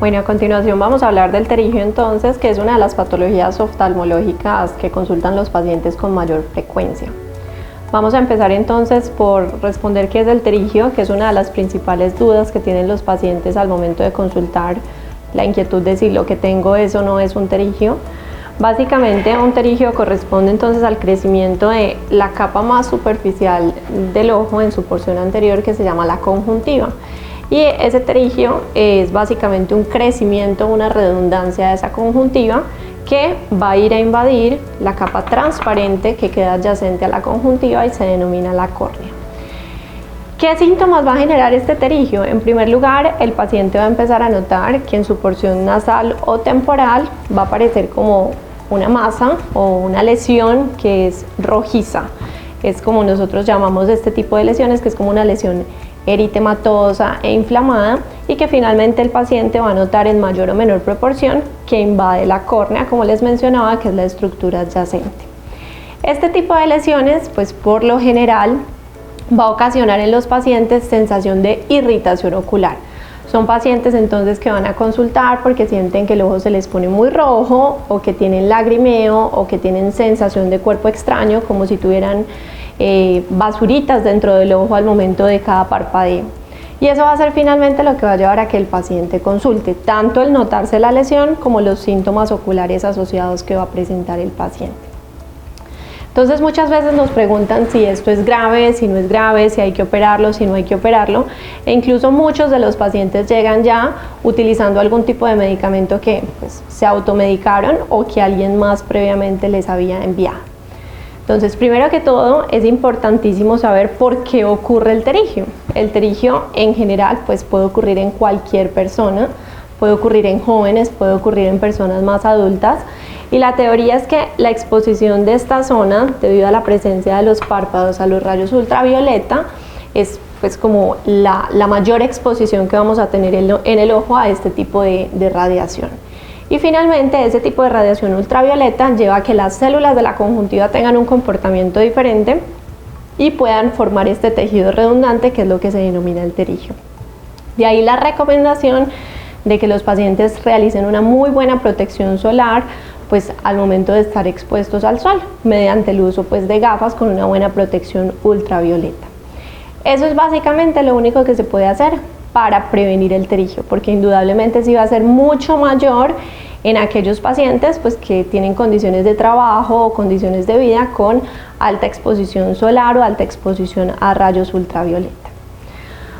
Bueno, a continuación vamos a hablar del terigio entonces, que es una de las patologías oftalmológicas que consultan los pacientes con mayor frecuencia. Vamos a empezar entonces por responder qué es el terigio, que es una de las principales dudas que tienen los pacientes al momento de consultar, la inquietud de si lo que tengo es o no es un terigio. Básicamente un terigio corresponde entonces al crecimiento de la capa más superficial del ojo en su porción anterior, que se llama la conjuntiva. Y ese terigio es básicamente un crecimiento, una redundancia de esa conjuntiva que va a ir a invadir la capa transparente que queda adyacente a la conjuntiva y se denomina la córnea. ¿Qué síntomas va a generar este terigio? En primer lugar, el paciente va a empezar a notar que en su porción nasal o temporal va a aparecer como una masa o una lesión que es rojiza. Es como nosotros llamamos este tipo de lesiones, que es como una lesión eritematosa e inflamada, y que finalmente el paciente va a notar en mayor o menor proporción que invade la córnea, como les mencionaba, que es la estructura adyacente. Este tipo de lesiones, pues por lo general, va a ocasionar en los pacientes sensación de irritación ocular. Son pacientes entonces que van a consultar porque sienten que el ojo se les pone muy rojo, o que tienen lagrimeo, o que tienen sensación de cuerpo extraño, como si tuvieran basuritas dentro del ojo al momento de cada parpadeo. Y eso va a ser finalmente lo que va a llevar a que el paciente consulte, tanto el notarse la lesión como los síntomas oculares asociados que va a presentar el paciente. Entonces muchas veces nos preguntan si esto es grave, si no es grave, si hay que operarlo, si no hay que operarlo, e incluso muchos de los pacientes llegan ya utilizando algún tipo de medicamento que pues, se automedicaron o que alguien más previamente les había enviado. Entonces, primero que todo, es importantísimo saber por qué ocurre el terigio. El terigio en general pues, puede ocurrir en cualquier persona, puede ocurrir en jóvenes, puede ocurrir en personas más adultas, y la teoría es que la exposición de esta zona, debido a la presencia de los párpados a los rayos ultravioleta, es pues, como la mayor exposición que vamos a tener en el ojo a este tipo de radiación. Y finalmente, ese tipo de radiación ultravioleta lleva a que las células de la conjuntiva tengan un comportamiento diferente y puedan formar este tejido redundante, que es lo que se denomina el terigio. De ahí la recomendación de que los pacientes realicen una muy buena protección solar pues, al momento de estar expuestos al sol, mediante el uso pues, de gafas con una buena protección ultravioleta. Eso es básicamente lo único que se puede hacer para prevenir el terigio, porque indudablemente sí va a ser mucho mayor en aquellos pacientes pues, que tienen condiciones de trabajo o condiciones de vida con alta exposición solar o alta exposición a rayos ultravioleta.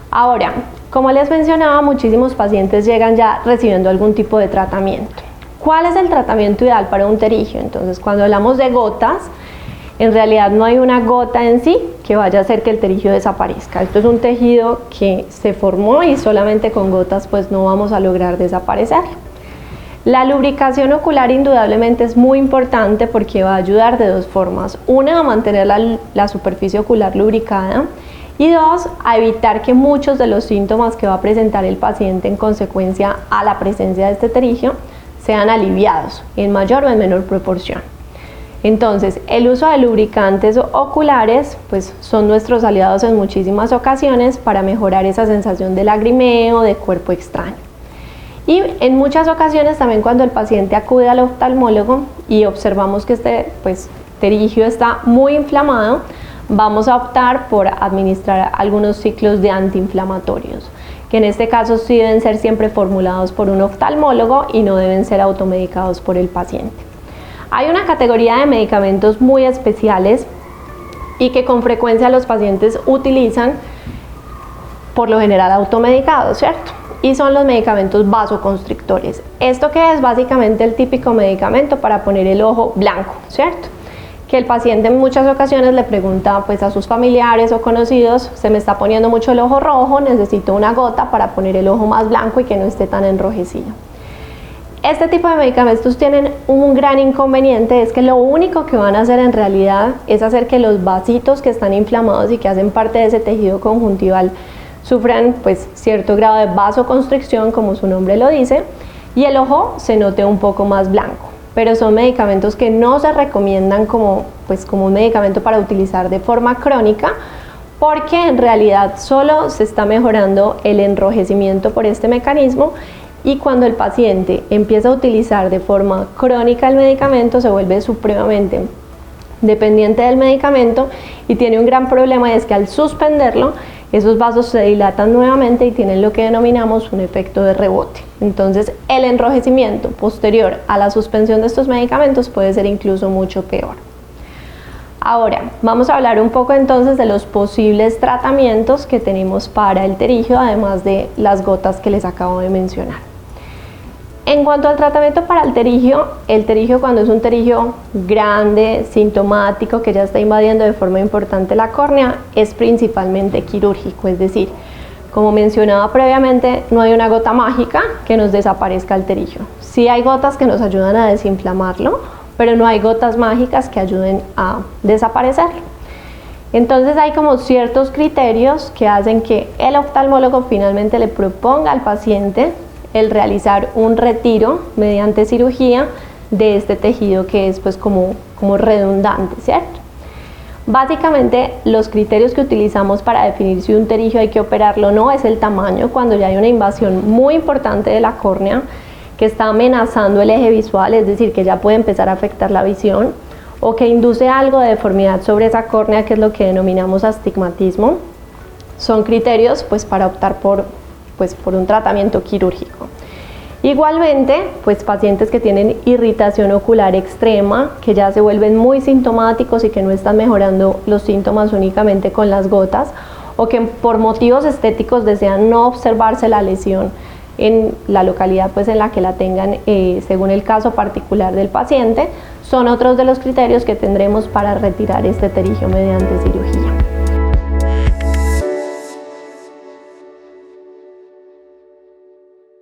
Ahora, como les mencionaba, muchísimos pacientes llegan ya recibiendo algún tipo de tratamiento. ¿Cuál es el tratamiento ideal para un terigio? Entonces, cuando hablamos de gotas, en realidad no hay una gota en sí que vaya a hacer que el terigio desaparezca. Esto es un tejido que se formó y solamente con gotas pues no vamos a lograr desaparecerlo. La lubricación ocular indudablemente es muy importante porque va a ayudar de dos formas. Una, a mantener la superficie ocular lubricada, y dos, a evitar que muchos de los síntomas que va a presentar el paciente en consecuencia a la presencia de este terigio sean aliviados en mayor o en menor proporción. Entonces, el uso de lubricantes oculares pues, son nuestros aliados en muchísimas ocasiones para mejorar esa sensación de lagrimeo, de cuerpo extraño. Y en muchas ocasiones también cuando el paciente acude al oftalmólogo y observamos que este pues, terigio está muy inflamado, vamos a optar por administrar algunos ciclos de antiinflamatorios, que en este caso sí deben ser siempre formulados por un oftalmólogo y no deben ser automedicados por el paciente. Hay una categoría de medicamentos muy especiales y que con frecuencia los pacientes utilizan, por lo general automedicados, ¿cierto? Y son los medicamentos vasoconstrictores. ¿Esto qué es? Básicamente el típico medicamento para poner el ojo blanco, ¿cierto? Que el paciente en muchas ocasiones le pregunta pues, a sus familiares o conocidos: se me está poniendo mucho el ojo rojo, necesito una gota para poner el ojo más blanco y que no esté tan enrojecido. Este tipo de medicamentos tienen un gran inconveniente, es que lo único que van a hacer en realidad es hacer que los vasitos que están inflamados y que hacen parte de ese tejido conjuntival sufran pues, cierto grado de vasoconstricción, como su nombre lo dice, y el ojo se note un poco más blanco. Pero son medicamentos que no se recomiendan como un medicamento para utilizar de forma crónica, porque en realidad solo se está mejorando el enrojecimiento por este mecanismo y cuando el paciente empieza a utilizar de forma crónica el medicamento se vuelve supremamente dependiente del medicamento y tiene un gran problema, y es que al suspenderlo esos vasos se dilatan nuevamente y tienen lo que denominamos un efecto de rebote. Entonces el enrojecimiento posterior a la suspensión de estos medicamentos puede ser incluso mucho peor. Ahora vamos a hablar un poco entonces de los posibles tratamientos que tenemos para el pterigio, además de las gotas que les acabo de mencionar. En cuanto al tratamiento para el pterigio cuando es un pterigio grande, sintomático, que ya está invadiendo de forma importante la córnea, es principalmente quirúrgico, es decir, como mencionaba previamente, no hay una gota mágica que nos desaparezca el pterigio. Sí hay gotas que nos ayudan a desinflamarlo, pero no hay gotas mágicas que ayuden a desaparecerlo. Entonces hay como ciertos criterios que hacen que el oftalmólogo finalmente le proponga al paciente el realizar un retiro mediante cirugía de este tejido que es pues como redundante, ¿cierto? Básicamente los criterios que utilizamos para definir si un pterigio hay que operarlo o no es el tamaño, cuando ya hay una invasión muy importante de la córnea que está amenazando el eje visual, es decir, que ya puede empezar a afectar la visión, o que induce algo de deformidad sobre esa córnea, que es lo que denominamos astigmatismo. Son criterios pues para optar por un tratamiento quirúrgico. Igualmente, pues pacientes que tienen irritación ocular extrema, que ya se vuelven muy sintomáticos y que no están mejorando los síntomas únicamente con las gotas, o que por motivos estéticos desean no observarse la lesión en la localidad pues en la que la tengan, según el caso particular del paciente, son otros de los criterios que tendremos para retirar este pterigio mediante cirugía.